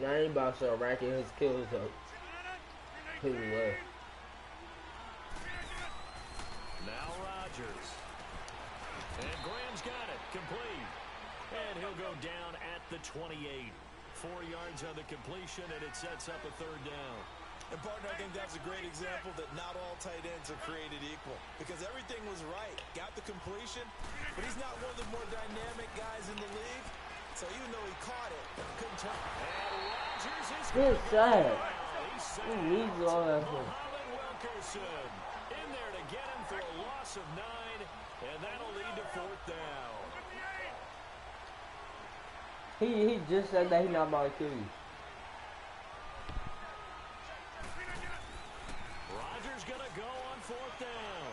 Now he about to start racking his kills up. Pretty well. Now Rodgers. And Graham's got it. Complete. And he'll go down at the 28. 4 yards on the completion, and it sets up a third down. And, partner, I think that's a great example that not all tight ends are created equal. Because everything was right. Got the completion, but he's not one of the more dynamic guys in the league. So even though he caught it, couldn't turn. And Rodgers is Good side. He needs all that for. Muhammad Wilkerson in there to get him for a loss of 9, and that'll lead to 4th down. He just said that he's not about to kill you. Rodgers gonna go on 4th down.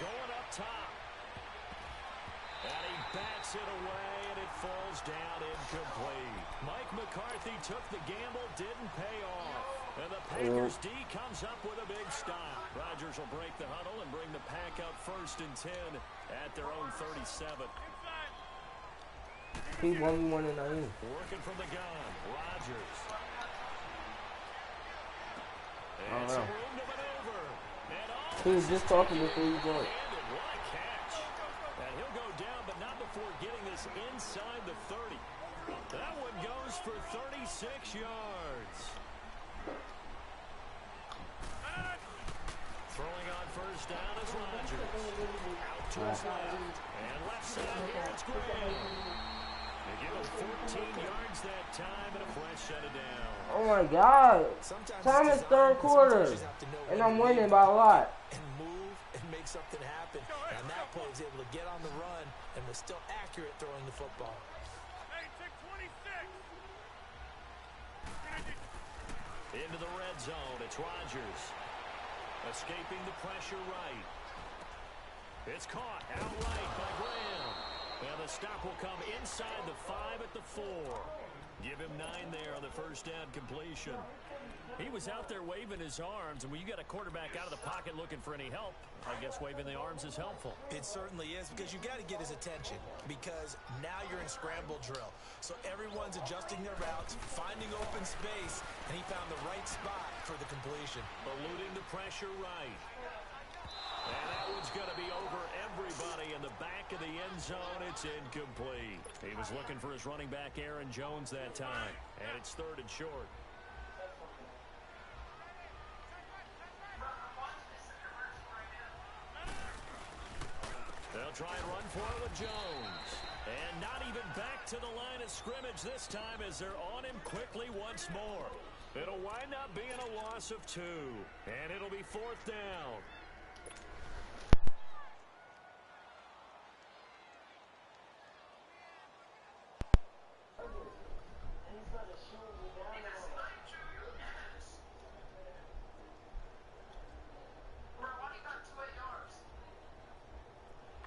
Going up top. And he bats it away, and it falls down incomplete. Mike McCarthy took the gamble, didn't pay off. And the Packers D comes up with a big stop. Rodgers will break the huddle and bring the Pack up 1st and 10 at their own 37. He won 1 and 9. Working from the gun, Rodgers. And know. some room to maneuver. And He was just talking before he joined. what a catch. And he'll go down, but not before getting this inside the 30. That one goes for 36 yards. Throwing on 1st down is Rodgers. Out to his left. And left side here, it's Graham. They give him 14 yards that time and a fresh set of down. Oh my God. Time is 3rd quarter. And I'm winning by a lot. And move and make something happen. And that play was able to get on the run and was still accurate throwing the football. Into the red zone, it's Rodgers. Escaping the pressure right. It's caught outright by Graham. And the stop will come inside the 5 at the 4. Give him 9 there on the 1st down completion. He was out there waving his arms, and when you got a quarterback out of the pocket looking for any help, I guess waving the arms is helpful. It certainly is, because you got to get his attention, because now you're in scramble drill. So everyone's adjusting their routes, finding open space, and he found the right spot for the completion. Eluding the pressure right. And that one's going to be over everybody in the back of the end zone. It's incomplete. He was looking for his running back, Aaron Jones, that time. And it's 3rd and short. They'll try and run for it with Jones. And not even back to the line of scrimmage this time as they're on him quickly once more. It'll wind up being a loss of 2. And it'll be 4th down.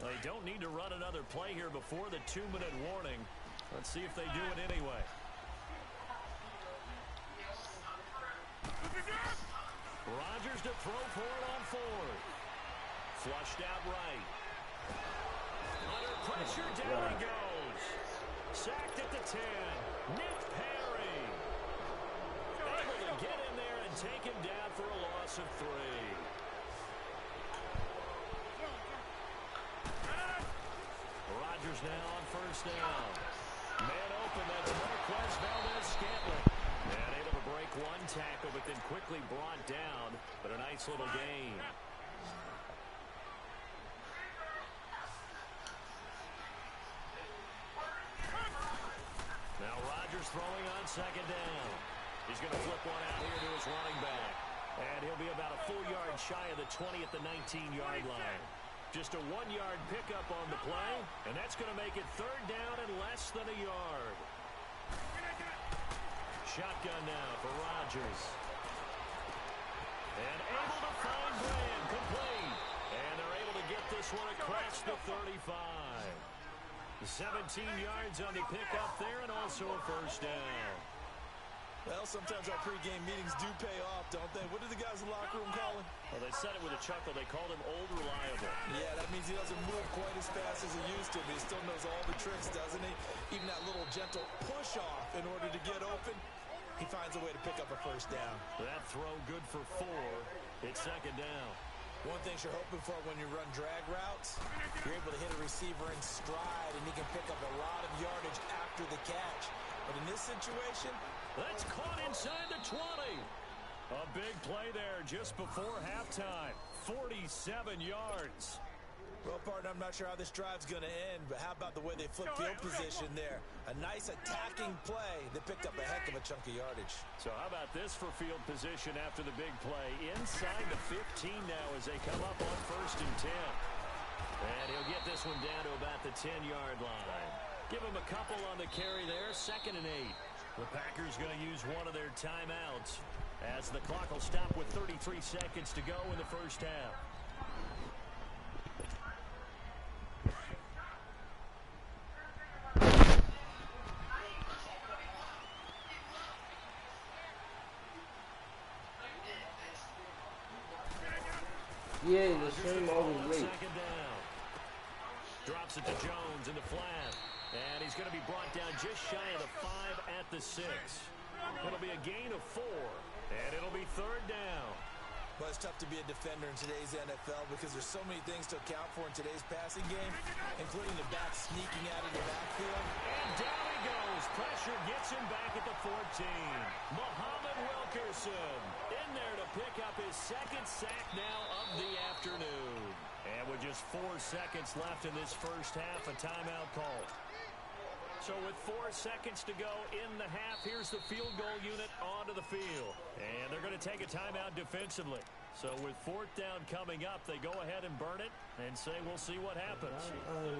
They don't need to run another play here before the 2-minute warning. Let's see if they do it anyway. Rodgers to throw for it on 4th. Flushed out right. Under pressure, down he goes. Sacked at the 10. Nick Perry. Able to get in there and take him down for a loss of 3. Rodgers now on 1st down. Man open, that's Marquez Valdez-Scantling. And able to break 1 tackle, but then quickly brought down. But a nice little gain. Now Rodgers throwing on 2nd down. He's going to flip one out here to his running back. And he'll be about a full yard shy of the 20 at the 19-yard line. Just a 1-yard pickup on the play, and that's going to make it 3rd down and less than a yard. Shotgun now for Rodgers. And able to find Graham, complete. And they're able to get this one across the 35. 17 yards on the pickup there, and also a 1st down. Well, sometimes our pregame meetings do pay off, don't they? What did the guys in the locker room call him? Well, they said it with a chuckle. They called him Old Reliable. Yeah, that means he doesn't move quite as fast as he used to, but he still knows all the tricks, doesn't he? Even that little gentle push-off in order to get open. He finds a way to pick up a first down. That throw good for 4. It's second down. One thing you're hoping for when you run drag routes, you're able to hit a receiver in stride, and he can pick up a lot of yardage after the catch. But in this situation, that's caught inside the 20. A big play there just before halftime. 47 yards. Well, partner, I'm not sure how this drive's going to end, but how about the way they flip field position there? A nice attacking play that picked up a heck of a chunk of yardage. So how about this for field position after the big play? Inside the 15 now as they come up on 1st and 10. And he'll get this one down to about the 10-yard line. Give him a couple on the carry there, 2nd and 8. The Packers going to use one of their timeouts as the clock will stop with 33 seconds to go in the first half. Yeah, the same always late. Second down. Drops it to Jones in the flat. And he's going to be brought down just shy of the 5 at the 6. It'll be a gain of 4. And it'll be 3rd down. Well, it's tough to be a defender in today's NFL because there's so many things to account for in today's passing game, including the back sneaking out of the backfield. And down he goes. Pressure gets him back at the 14. Muhammad Wilkerson in there to pick up his 2nd sack now of the afternoon. And with just 4 seconds left in this first half, a timeout call. So with 4 seconds to go in the half, here's the field goal unit onto the field. And they're going to take a timeout defensively. So with 4th down coming up, they go ahead and burn it and say we'll see what happens. Oh,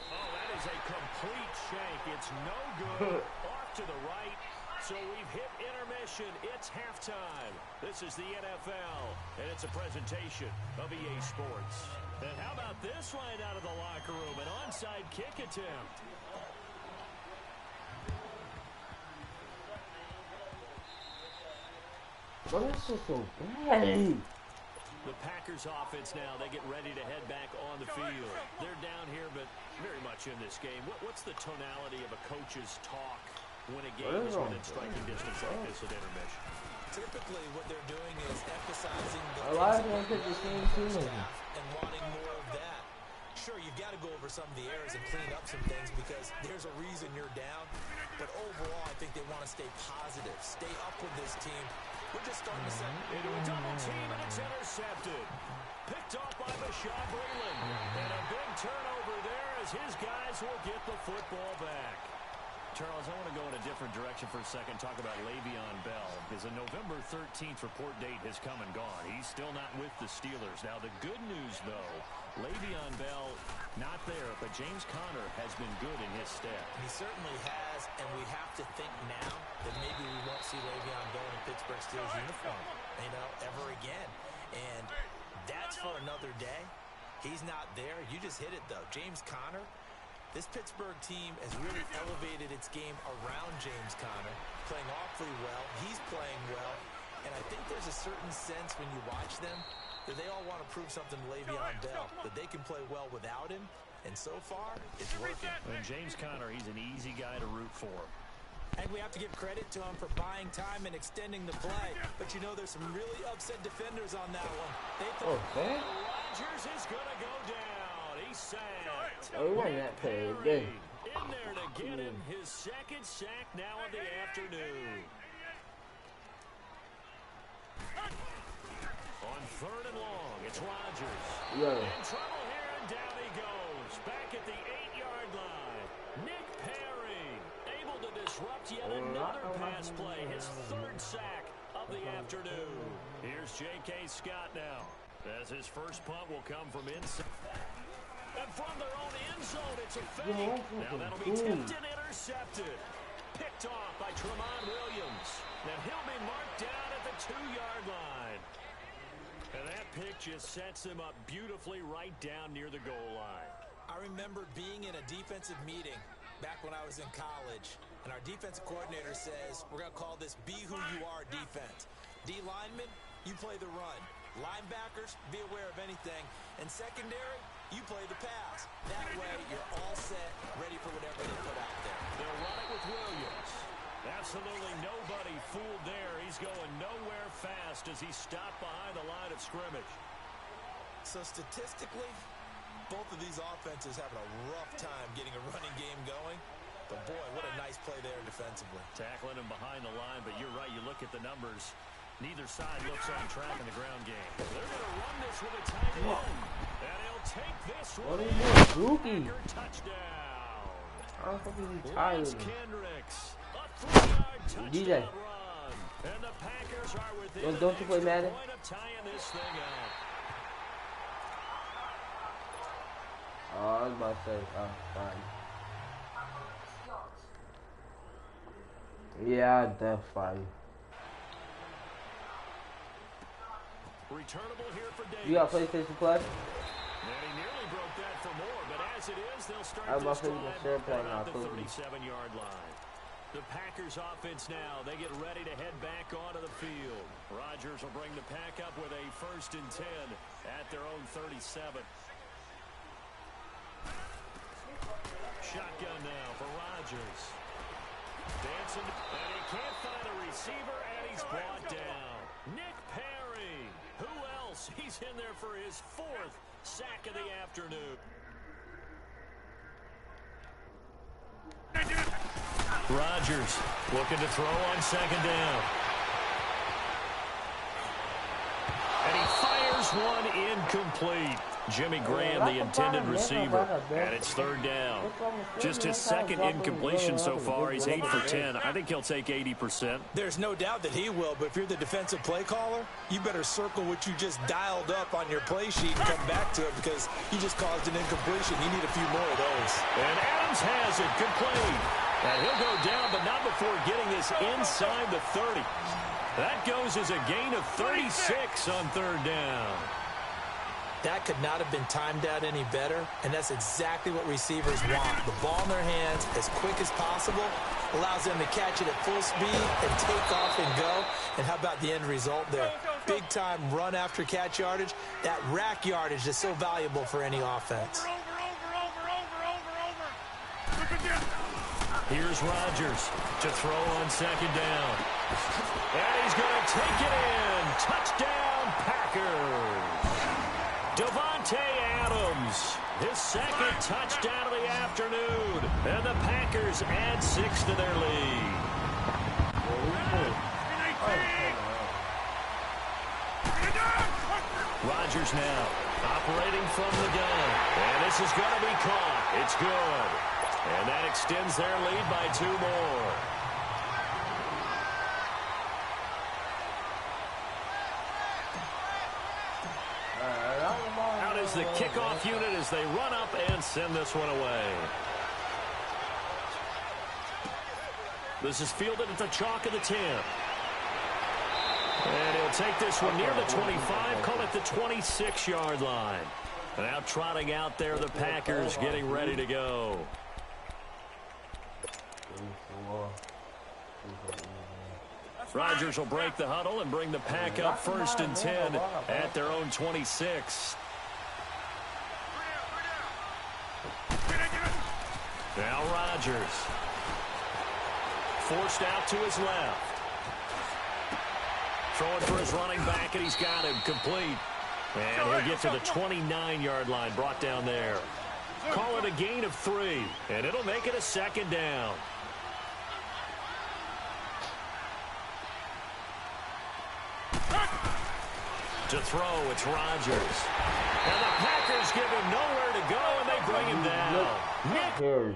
that is a complete shank. It's no good. Off to the right. So we've hit intermission. It's halftime. This is the NFL, and it's a presentation of EA Sports. And how about this right out of the locker room? An onside kick attempt. But this is so bad. The Packers offense now, they get ready to head back on the field. They're down here, but very much in this game. What's the tonality of a coach's talk when a game is within striking distance like this at intermission? Typically, what they're doing is emphasizing the a lot of them pick the same team and wanting more of that. Sure, you've got to go over some of the errors and clean up some things because there's a reason you're down. But overall, I think they want to stay positive, stay up with this team. We're just starting to set into a double team, and it's intercepted. Picked off by Bashaud Breeland. And a big turnover there as his guys will get the football back. Charles, I want to go in a different direction for a second, talk about Le'Veon Bell, because the November 13th report date has come and gone. He's still not with the Steelers. Now, the good news, though, Le'Veon Bell not there, but James Conner has been good in his stead. He certainly has, and we have to think now that maybe we won't see Le'Veon Bell in a Pittsburgh Steelers uniform, ever again. And that's for another day. He's not there. You just hit it, though. James Conner. This Pittsburgh team has really elevated its game around James Conner, playing awfully well. He's playing well. And I think there's a certain sense when you watch them that they all want to prove something to Le'Veon Bell, that they can play well without him. And so far, it's working. And James Conner, he's an easy guy to root for. And we have to give credit to him for buying time and extending the play. But you know, there's some really upset defenders on that one. They thought Rodgers is going to go down. He's sacked. Oh, won that play again. In there to get him his 2nd sack now of the afternoon. On 3rd and long, it's Rodgers. In trouble here, and down he goes. Back at the 8-yard line. Nick Perry able to disrupt yet another pass play. His 3rd sack of the afternoon. Here's J.K. Scott now, as his first punt will come from inside. And from their own end zone, it's a fake. Now that'll be tipped and intercepted. Picked off by Tramon Williams. Now he'll be marked down at the 2-yard line. And that pick just sets him up beautifully right down near the goal line. I remember being in a defensive meeting back when I was in college, and our defensive coordinator says, we're going to call this Be Who You Are defense. D linemen, you play the run. Linebackers, be aware of anything. And secondary, you play the pass. That way, you're all set, ready for whatever they put out there. They'll run it with Absolutely nobody fooled there. He's going nowhere fast as he stopped behind the line of scrimmage. So statistically, both of these offenses having a rough time getting a running game going. But, boy, what a nice play there defensively. Tackling him behind the line, but you're right. You look at the numbers. Neither side looks on track in the ground game. They're going to run this with a tight end. And he'll take this one. What are you doing, Goofy? Touchdown. I don't think he's tired. Kendricks, a 3-yard touchdown DJ. run. And the Packers are within Don't you play Madden? point of tying this thing up. Oh, I was about to say, fine. Yeah, that's fine. Returnable here for Davis. You got PlayStation Plus? And he nearly broke that for more, but as it is, they'll start I was this about to say you can share drive at play the now, 37-yard line. The Packers offense now, they get ready to head back onto the field. Rodgers will bring the pack up with a 1st and 10 at their own 37. Shotgun now for Rodgers. Dancing, and he can't find a receiver, and he's brought down. Nick Perry. Who else? He's in there for his 4th sack of the afternoon. Rodgers looking to throw on 2nd down. And he fires one incomplete. Jimmy Graham, the intended receiver, and it's 3rd down. Just his 2nd incompletion so far. He's 8 for 10. I think he'll take 80%. There's no doubt that he will, but if you're the defensive play caller, you better circle what you just dialed up on your play sheet and come back to it because you just caused an incompletion. You need a few more of those. And Adams has it, complete. And he'll go down, but not before getting this inside the 30. That goes as a gain of 36 on 3rd down. That could not have been timed out any better, and that's exactly what receivers want. The ball in their hands as quick as possible allows them to catch it at full speed and take off and go. And how about the end result there? Big-time run after catch yardage. That rack yardage is so valuable for any offense. Here's Rodgers to throw on 2nd down. And he's going to take it in. Touchdown, Packers. Davante Adams, his 2nd touchdown of the afternoon. And the Packers add 6 to their lead. Rodgers now operating from the gun. And this is going to be caught. It's good. And that extends their lead by 2 more. Out is the kickoff unit as they run up and send this one away. This is fielded at the chalk of the 10. And he'll take this one near the 25, call it the 26-yard line. And out trotting out there, the Packers getting ready to go. Rodgers will break the huddle and bring the pack up 1st and 10 at their own 26. Now Rodgers. Forced out to his left. Throwing for his running back, and he's got him complete. And he'll get to the 29-yard line, brought down there. Call it a gain of 3, and it'll make it a 2nd down. To throw, it's Rodgers. And the Packers give him nowhere to go, and they bring him down. Nick is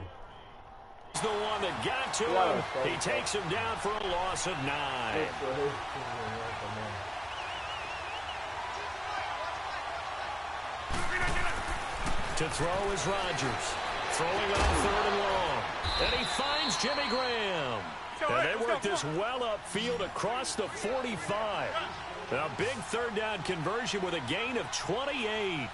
the one that got to him. He takes him down for a loss of 9. To throw is Rodgers. Throwing on 3rd and long. And he finds Jimmy Graham. And they work this well upfield across the 45. A big 3rd down conversion with a gain of 28.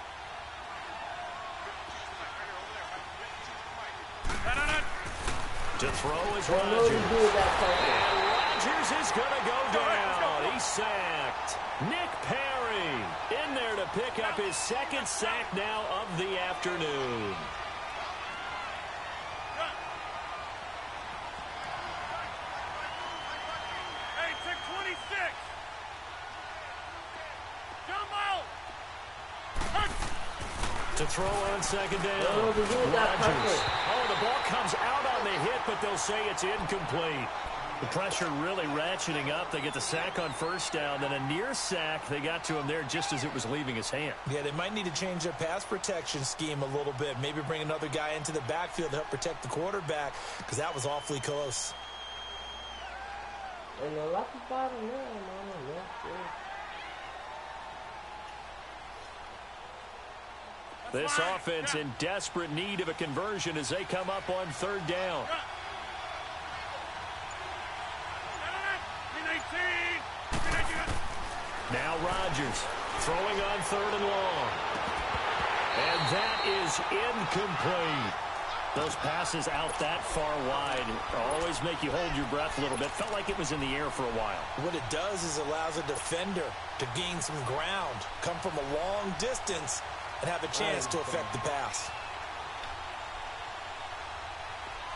To throw is Rodgers. And Rodgers is going to go down. He's sacked. Nick Perry in there to pick up his 2nd sack now of the afternoon. To throw on second down. Oh, the ball comes out on the hit, but they'll say it's incomplete. The pressure really ratcheting up. They get the sack on first down, then a near sack. They got to him there just as it was leaving his hand. Yeah, they might need to change their pass protection scheme a little bit. Maybe bring another guy into the backfield to help protect the quarterback, because that was awfully close. And the lucky bottom there, man. This offense in desperate need of a conversion as they come up on third down. Now Rodgers throwing on third and long. And that is incomplete. Those passes out that far wide always make you hold your breath a little bit. Felt like it was in the air for a while. What it does is allows a defender to gain some ground, come from a long distance, and have a chance to affect the pass.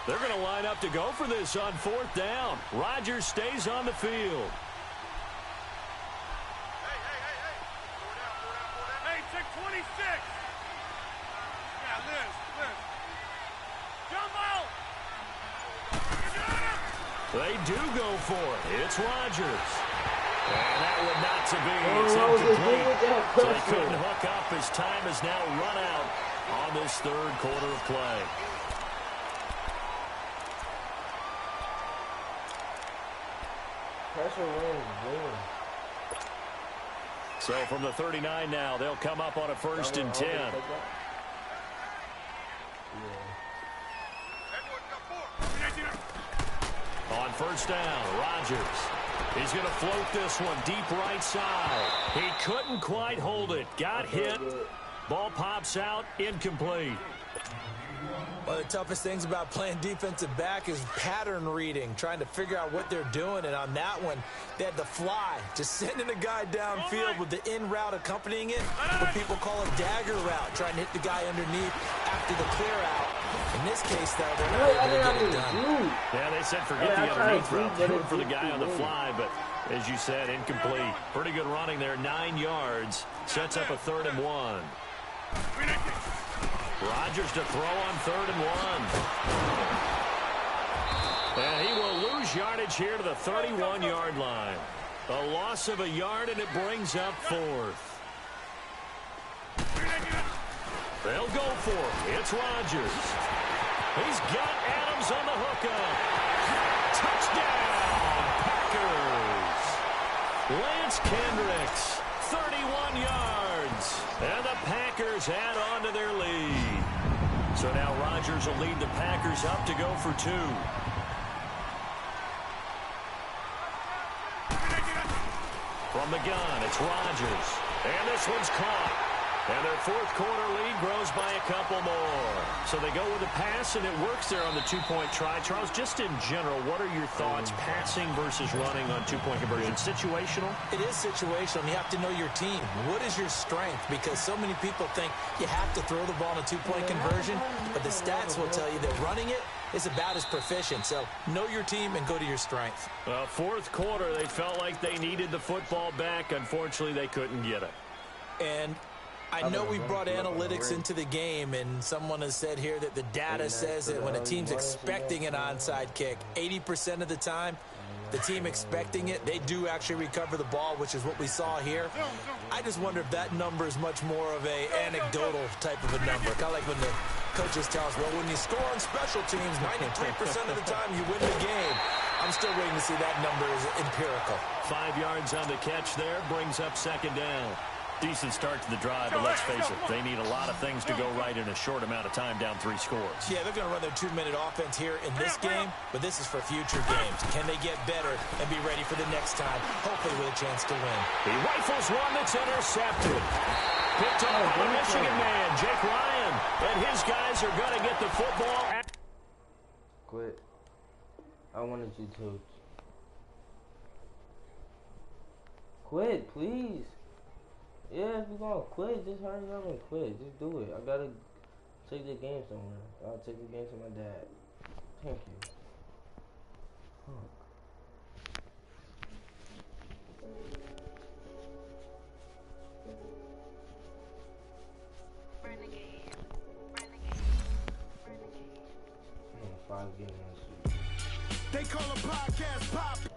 They're going to line up to go for this on fourth down. Rodgers stays on the field. Hey, check 26. Yeah, Liz. Jump out. They do go for it. It's Rodgers. And that would not to be. It's incomplete. So they couldn't hook up. His time has now run out on this third quarter of play. Pressure wins. So from the 39 now, they'll come up on a first and 10. On first down, Rodgers. He's going to float this one deep right side. He couldn't quite hold it. Got hit. Ball pops out. Incomplete. One of the toughest things about playing defensive back is pattern reading, trying to figure out what they're doing. And on that one, they had the fly, just sending a guy downfield with the in route accompanying it, what people call a dagger route, trying to hit the guy underneath after the clear out. In this case, though, they're not able to get it done. Yeah, they said forget the underneath route. They went for the guy on the fly, but as you said, incomplete. Pretty good running there, 9 yards. Sets up a 3rd and 1. Rodgers to throw on 3rd and 1. And he will lose yardage here to the 31-yard line. A loss of a yard, and it brings up 4th. They'll go for it. It's Rodgers. He's got Adams on the hookup. Touchdown, Packers. Lance Kendricks, 31 yards. And the Packers add on to their lead. So now Rodgers will lead the Packers up to go for 2. From the gun, it's Rodgers. And this one's caught. And their 4th quarter lead grows by a couple more. So they go with a pass, and it works there on the 2-point try. Charles, just in general, what are your thoughts passing versus running on 2-point conversion? Situational? It is situational. You have to know your team. What is your strength? Because so many people think you have to throw the ball in a 2-point conversion, but the stats will tell you that running it is about as proficient. So know your team and go to your strength. 4th quarter, they felt like they needed the football back. Unfortunately, they couldn't get it. And I know we brought analytics into the game, and someone has said here that the data says that when a team's expecting an onside kick, 80% of the time, the team expecting it, they do actually recover the ball, which is what we saw here. I just wonder if that number is much more of a anecdotal type of a number. Kind of like when the coaches tell us, well, when you score on special teams, 93% of the time you win the game. I'm still waiting to see that number is empirical. 5 yards on the catch there, brings up 2nd down. Decent start to the drive, but let's face it, they need a lot of things to go right in a short amount of time, down 3 scores. Yeah, they're going to run their 2-minute offense here in this game, but this is for future games. Can they get better and be ready for the next time, hopefully with a chance to win? He rifles one that's intercepted. Picked off by the Michigan man, Jake Ryan, and his guys are going to get the football. Quit. I wanted you to. Quit, please. Yeah, if you're gonna quit, just hurry up and quit. Just do it. I gotta take the game somewhere. I'll take the game to my dad. Thank you. Fuck. Renegade. I was getting on the street. They call a podcast pop.